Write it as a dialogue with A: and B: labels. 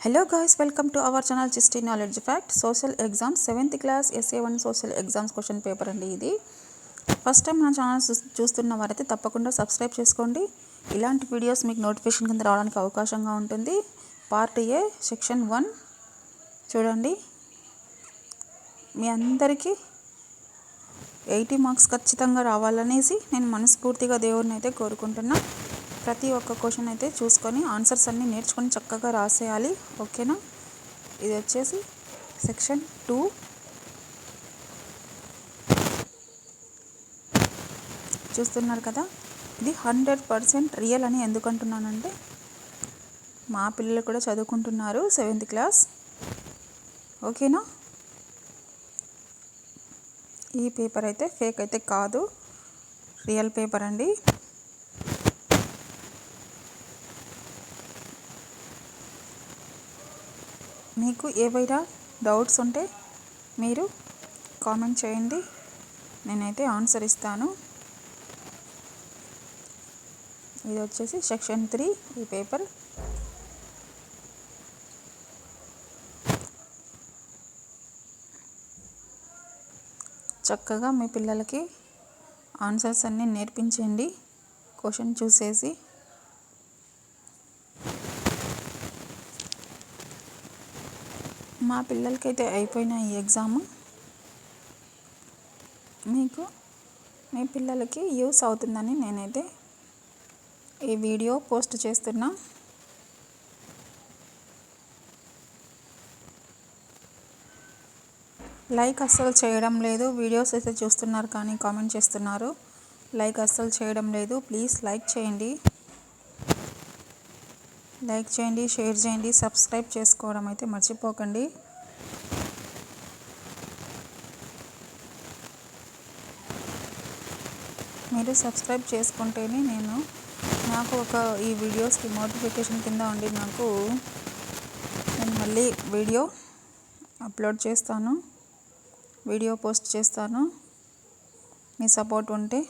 A: Hello guys, welcome to our channel Chisty Knowledge Fact. Social exams 7th class SA1 social exams question paper అండి. ఇది first time మన channel చూస్తున్న వారైతే తప్పకుండా subscribe చేసుకోండి. ఇలాంటి వీడియోస్ మీకు నోటిఫికేషన్ కింద రావడానికి అవకాశంగా ఉంటుంది. పార్ట్ ఏ సెక్షన్ 1 చూడండి. మీ అందరికీ 80 మార్క్స్ ఖచ్చితంగా రావాలనేసి నేను మనస్ఫూర్తిగా దేవుడిని అయితే కోరుకుంటున్నా. ప్రతి ఒక్క క్వశ్చన్ అయితే చూసుకొని ఆన్సర్స్ అన్నీ నేర్చుకొని చక్కగా రాసేయాలి, ఓకేనా. ఇది వచ్చేసి సెక్షన్ 2 చూస్తున్నారు కదా. ఇది 100% రియల్ అని ఎందుకు అంటున్నానంటే మా పిల్లలు కూడా చదువుకుంటున్నారు 7th క్లాస్, ఓకేనా. ఈ పేపర్ అయితే ఫేక్ అయితే కాదు, రియల్ పేపర్ అండి. మీకు ఏవైనా డౌట్స్ ఉంటే మీరు కామెంట్ చేయండి, నేనైతే ఆన్సర్ ఇస్తాను. ఇది వచ్చేసి సెక్షన్ 3 ఈ పేపర్. చక్కగా మీ పిల్లలకి ఆన్సర్స్ అన్నీ నేర్పించండి క్వశ్చన్ చూసేసి. మా పిల్లలకైతే అయిపోయిన ఈ ఎగ్జామ్ మీకు మీ పిల్లలకి యూస్ అవుతుందని నేనైతే ఈ వీడియో పోస్ట్ చేస్తున్నా. లైక్ అస్సలు చేయడం లేదు. వీడియోస్ అయితే చూస్తున్నారు కానీ కామెంట్ చేస్తున్నారు, లైక్ అస్సలు చేయడం లేదు. ప్లీజ్ లైక్ చేయండి, షేర్ చేయండి, సబ్స్క్రైబ్ చేసుకోవడం అయితే మర్చిపోకండి. మీరు సబ్స్క్రైబ్ చేసుకుంటేనే నాకు ఈ వీడియోస్కి నోటిఫికేషన్ కింద ఉండి నేను మళ్ళీ వీడియో అప్లోడ్ చేస్తాను, వీడియో పోస్ట్ చేస్తాను. మీ సపోర్ట్ ఉంటే